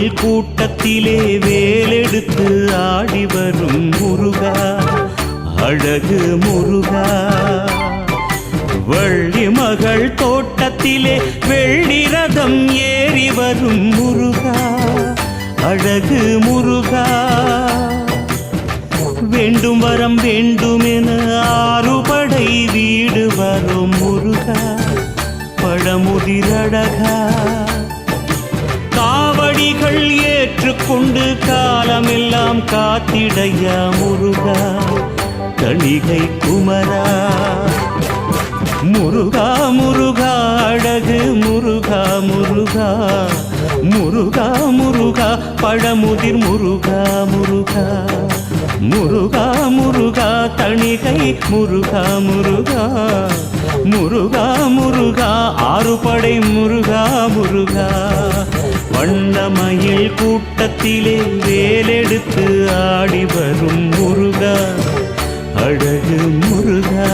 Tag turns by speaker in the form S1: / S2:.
S1: மயில் கூட்டத்திலே வேலெடுத்து ஆடி வரும் முருகா, அழகு முருகா. வள்ளி மகள் தோட்டத்திலே வெள்ளி ரதம் ஏறி வரும் முருகா, அழகு முருகா. வேண்டும் வரம் வேண்டுமென ஆறுபடை வீடு வரும் முருகா, பழமுதிரழகா. காவடிகள் ஏற்றுக்கொண்டு காலமெல்லாம் காத்திடையா முருகா, கணிகை குமரா. முருகா முருகா அழகு முருகா முருகா, முருகா முருகா பழமுதிர் முருகா முருகா, முருகா முருகா தணிகை முருகா முருகா, முருகா முருகா ஆறுபடை முருகா முருகா. வண்ணமயில் கூட்டத்திலே வேலெடுத்து ஆடி வரும் முருகா, அழகு முருகா.